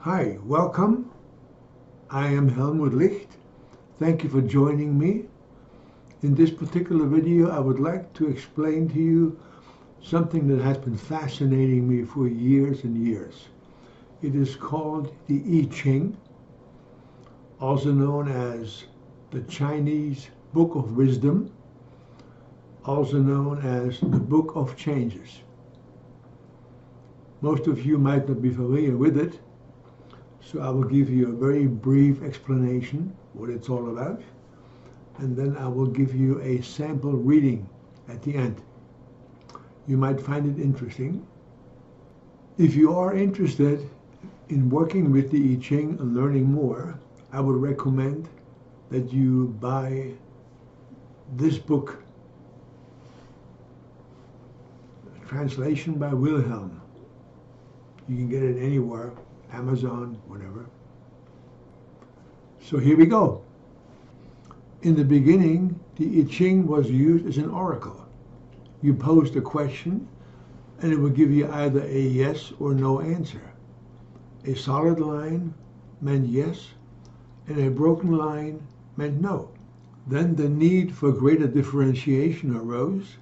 Hi, welcome. I am Helmut Licht. Thank you for joining me. In this particular video, I would like to explain to you something that has been fascinating me for years and years. It is called the I-Ching, also known as the Chinese Book of Wisdom, also known as the Book of Changes. Most of you might not be familiar with it, so I will give you a very brief explanation what it's all about, and then I will give you a sample reading at the end. You might find it interesting. If you are interested in working with the I-Ching and learning more, I would recommend that you buy this book, a translation by Wilhelm. You can get it anywhere, Amazon, whatever. So here we go. In the beginning, the I-Ching was used as an oracle. You posed a question, and it would give you either a yes or no answer. A solid line meant yes, and a broken line meant no. Then the need for greater differentiation arose,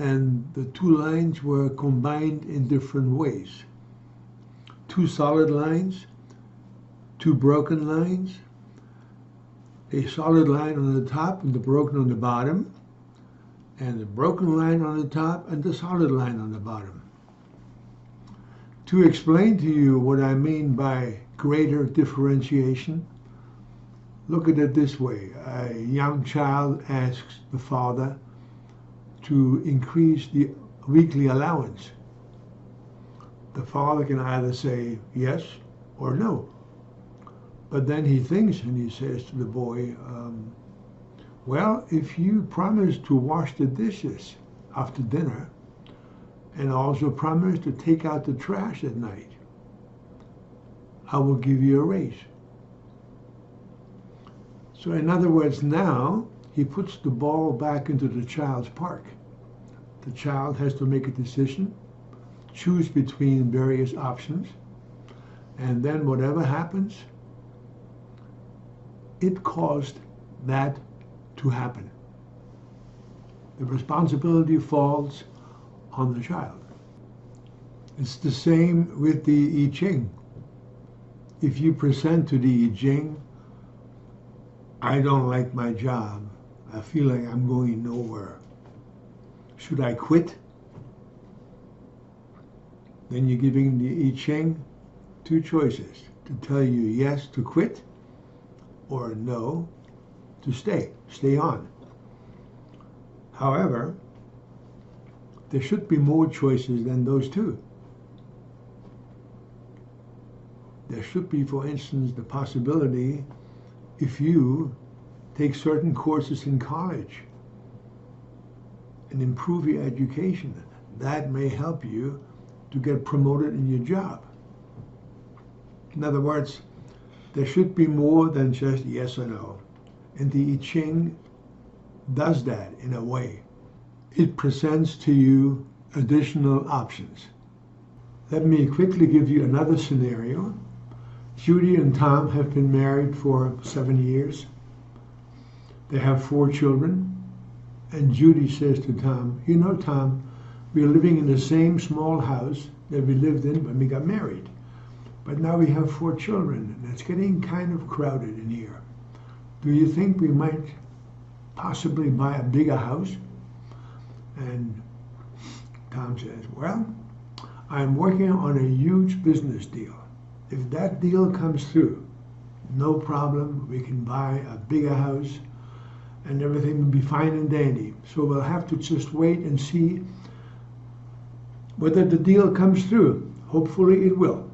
and the two lines were combined in different ways. Two solid lines, two broken lines, a solid line on the top and the broken on the bottom, and the broken line on the top and the solid line on the bottom. To explain to you what I mean by greater differentiation, look at it this way. A young child asks the father to increase the weekly allowance. The father can either say yes or no. But then he thinks and he says to the boy, well, if you promise to wash the dishes after dinner and also promise to take out the trash at night, I will give you a raise. So in other words, now he puts the ball back into the child's park. The child has to make a decision, choose between various options, and then whatever happens, it caused that to happen. The responsibility falls on the child. It's the same with the I-Ching. If you present to the I-Ching, I don't like my job, I feel like I'm going nowhere, should I quit? Then you're giving the I-Ching two choices, to tell you yes to quit or no to stay on. However, there should be more choices than those two. There should be, for instance, the possibility if you take certain courses in college and improve your education, that may help you to get promoted in your job. In other words, there should be more than just yes or no. And the I-Ching does that in a way. It presents to you additional options. Let me quickly give you another scenario. Judy and Tom have been married for 7 years. They have 4 children. And Judy says to Tom, you know, Tom, we're living in the same small house that we lived in when we got married. But now we have 4 children, and it's getting kind of crowded in here. Do you think we might possibly buy a bigger house? And Tom says, well, I'm working on a huge business deal. If that deal comes through, no problem, we can buy a bigger house and everything will be fine and dandy. So we'll have to just wait and see whether the deal comes through. Hopefully it will.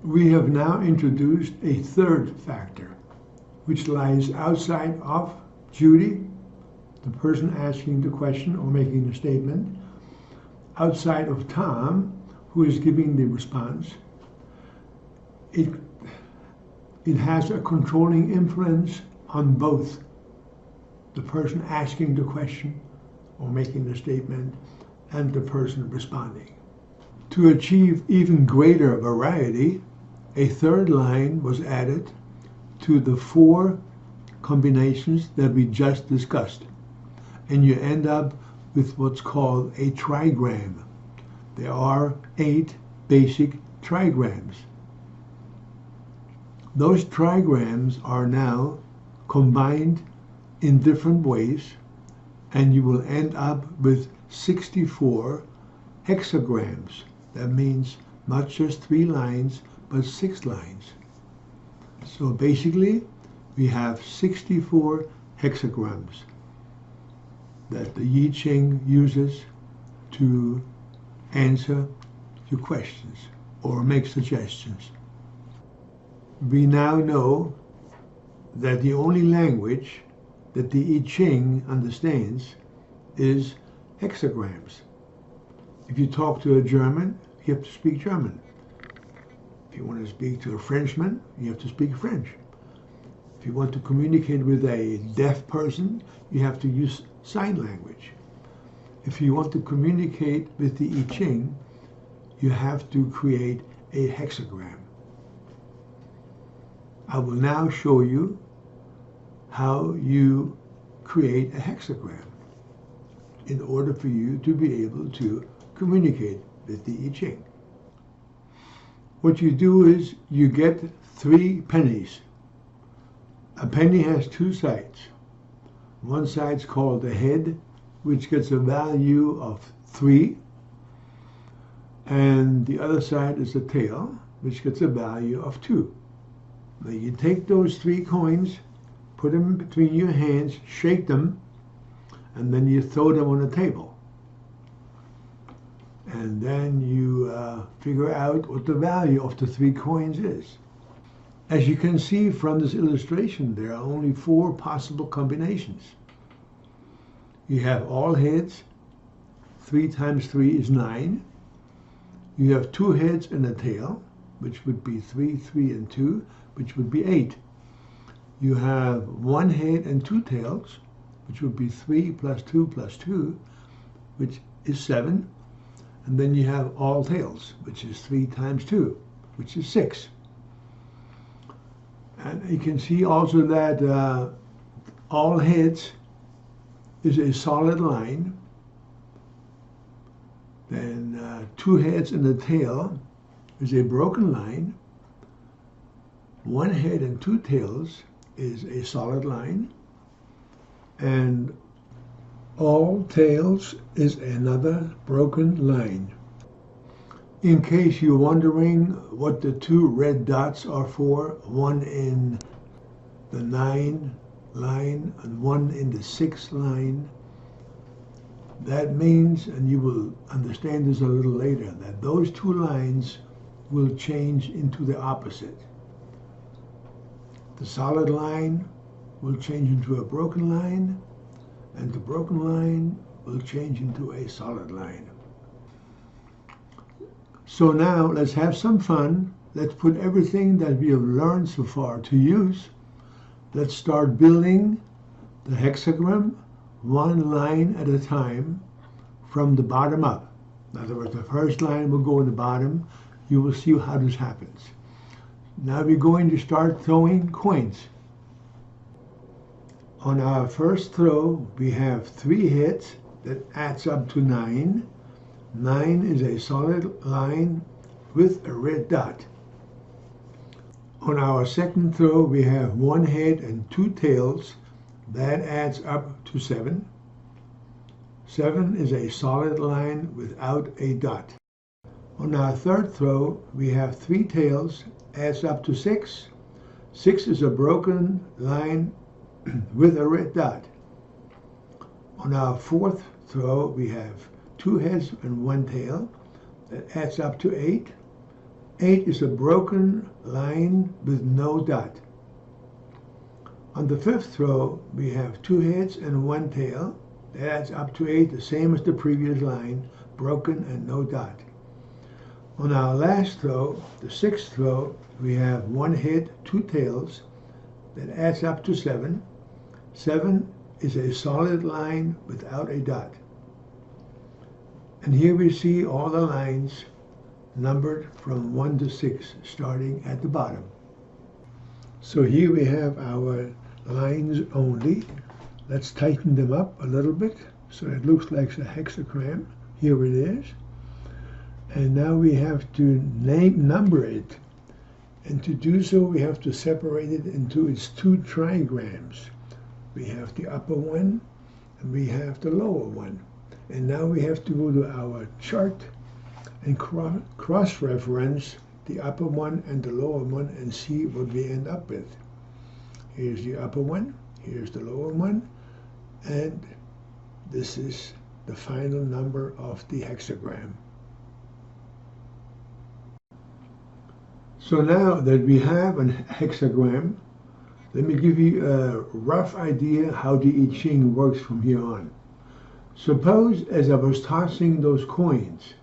We have now introduced a third factor, which lies outside of Judy, the person asking the question or making the statement, outside of Tom, who is giving the response. It has a controlling influence on both the person asking the question or making the statement and the person responding. To achieve even greater variety, a third line was added to the 4 combinations that we just discussed, and you end up with what's called a trigram. There are 8 basic trigrams. Those trigrams are now combined in different ways, and you will end up with 64 hexagrams. That means not just 3 lines, but 6 lines. So basically, we have 64 hexagrams that the I-Ching uses to answer your questions or make suggestions. We now know that the only language that the I-Ching understands is hexagrams. If you talk to a German, you have to speak German. If you want to speak to a Frenchman, you have to speak French. If you want to communicate with a deaf person, you have to use sign language. If you want to communicate with the I-Ching, you have to create a hexagram. I will now show you how you create a hexagram in order for you to be able to communicate with the I-Ching. What you do is you get 3 pennies. A penny has 2 sides. One side's called the head, which gets a value of 3, and the other side is the tail, which gets a value of 2. Now you take those 3 coins, put them between your hands, shake them, and then you throw them on a table. And then you figure out what the value of the 3 coins is. As you can see from this illustration, there are only 4 possible combinations. You have all heads. 3 times 3 is 9. You have 2 heads and a tail, which would be 3, 3, and 2, which would be 8. You have 1 head and 2 tails, which would be 3 plus 2 plus 2, which is 7. And then you have all tails, which is 3 times 2, which is 6. And you can see also that all heads is a solid line. Then 2 heads and a tail is a broken line. 1 head and 2 tails is a solid line. And all tails is another broken line. In case you're wondering what the 2 red dots are for, one in the 9 line and one in the 6 line, that means, and you will understand this a little later, that those 2 lines will change into the opposite. The solid line will change into a broken line, and the broken line will change into a solid line. So now let's have some fun. Let's put everything that we have learned so far to use. Let's start building the hexagram 1 line at a time from the bottom up. In other words, the first line will go in the bottom. You will see how this happens. Now we're going to start throwing coins. On our first throw, we have 3 hits that adds up to 9. 9 is a solid line with a red dot. On our second throw, we have 1 head and 2 tails. That adds up to 7. 7 is a solid line without a dot. On our third throw, we have 3 tails, adds up to 6. 6 is a broken line with a red dot. On our fourth throw, we have 2 heads and 1 tail. That adds up to 8. 8 is a broken line with no dot. On the fifth throw, we have 2 heads and 1 tail. That adds up to 8, the same as the previous line, broken and no dot. On our last throw, the sixth throw, we have 1 head, 2 tails. That adds up to 7. 7 is a solid line without a dot. And here we see all the lines numbered from 1 to 6, starting at the bottom. So here we have our lines only. Let's tighten them up a little bit so it looks like a hexagram. Here it is. And now we have to number it. And to do so, we have to separate it into its two trigrams. We have the upper one and we have the lower one. And now we have to go to our chart and cross-reference the upper one and the lower one and see what we end up with. Here's the upper one, here's the lower one, and this is the final number of the hexagram. So now that we have a hexagram, let me give you a rough idea how the I-Ching works from here on. Suppose as I was tossing those coins,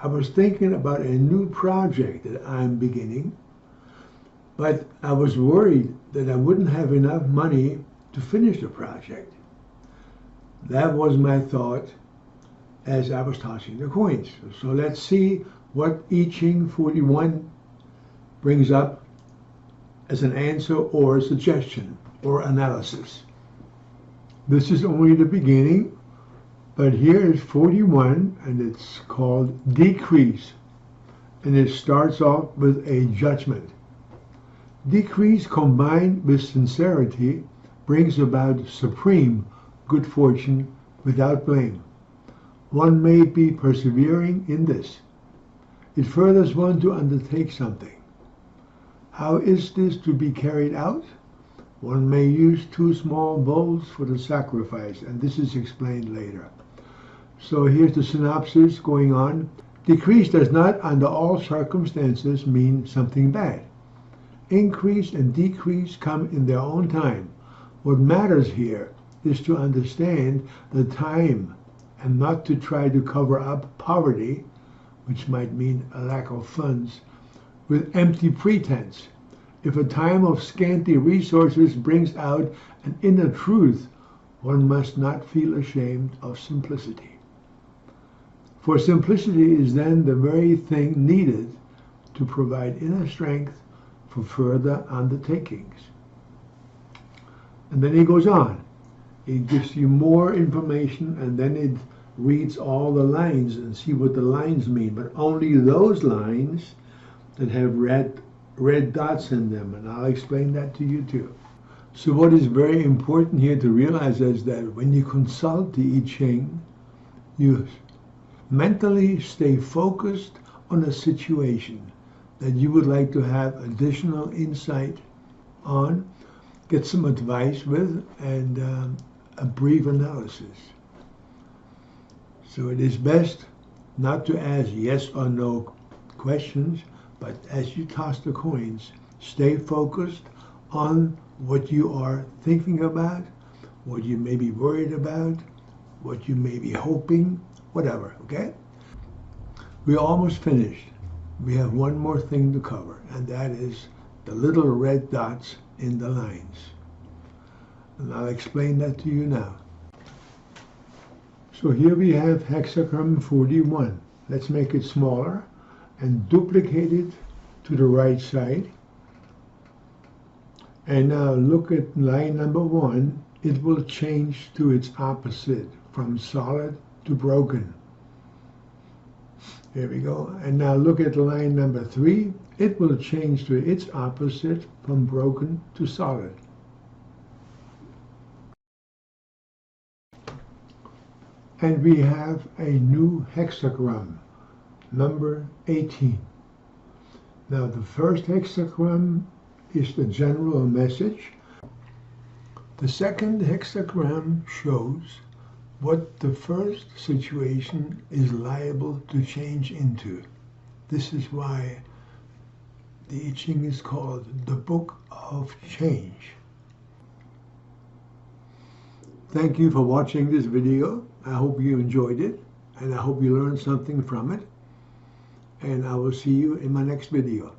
I was thinking about a new project that I'm beginning, but I was worried that I wouldn't have enough money to finish the project. That was my thought as I was tossing the coins. So let's see what I-Ching 41 brings up as an answer or a suggestion or analysis. This is only the beginning, but here is 41 and it's called decrease. And it starts off with a judgment. Decrease combined with sincerity brings about supreme good fortune without blame. One may be persevering in this. It furthers one to undertake something. How is this to be carried out? One may use 2 small bowls for the sacrifice, and this is explained later. So here's the synopsis going on. Decrease does not, under all circumstances, mean something bad. Increase and decrease come in their own time. What matters here is to understand the time and not to try to cover up poverty, which might mean a lack of funds, with empty pretense. If a time of scanty resources brings out an inner truth, one must not feel ashamed of simplicity. For simplicity is then the very thing needed to provide inner strength for further undertakings. And then he goes on. He gives you more information and then it reads all the lines and see what the lines mean, but only those lines that have red dots in them, and I'll explain that to you too. So what is very important here to realize is that when you consult the I-Ching, you mentally stay focused on a situation that you would like to have additional insight on, get some advice with, and a brief analysis. So it is best not to ask yes or no questions, but as you toss the coins, stay focused on what you are thinking about, what you may be worried about, what you may be hoping, whatever, okay? We're almost finished. We have one more thing to cover, and that is the little red dots in the lines. And I'll explain that to you now. So here we have hexagram 41. Let's make it smaller and duplicate it to the right side. And now look at line number 1. It will change to its opposite, from solid to broken. Here we go. And now look at line number 3. It will change to its opposite, from broken to solid. And we have a new hexagram, number 18. Now the first hexagram is the general message. The second hexagram shows what the first situation is liable to change into. This is why the I-Ching is called the Book of Change. Thank you for watching this video. I hope you enjoyed it, and I hope you learned something from it. And I will see you in my next video.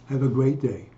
Have a great day.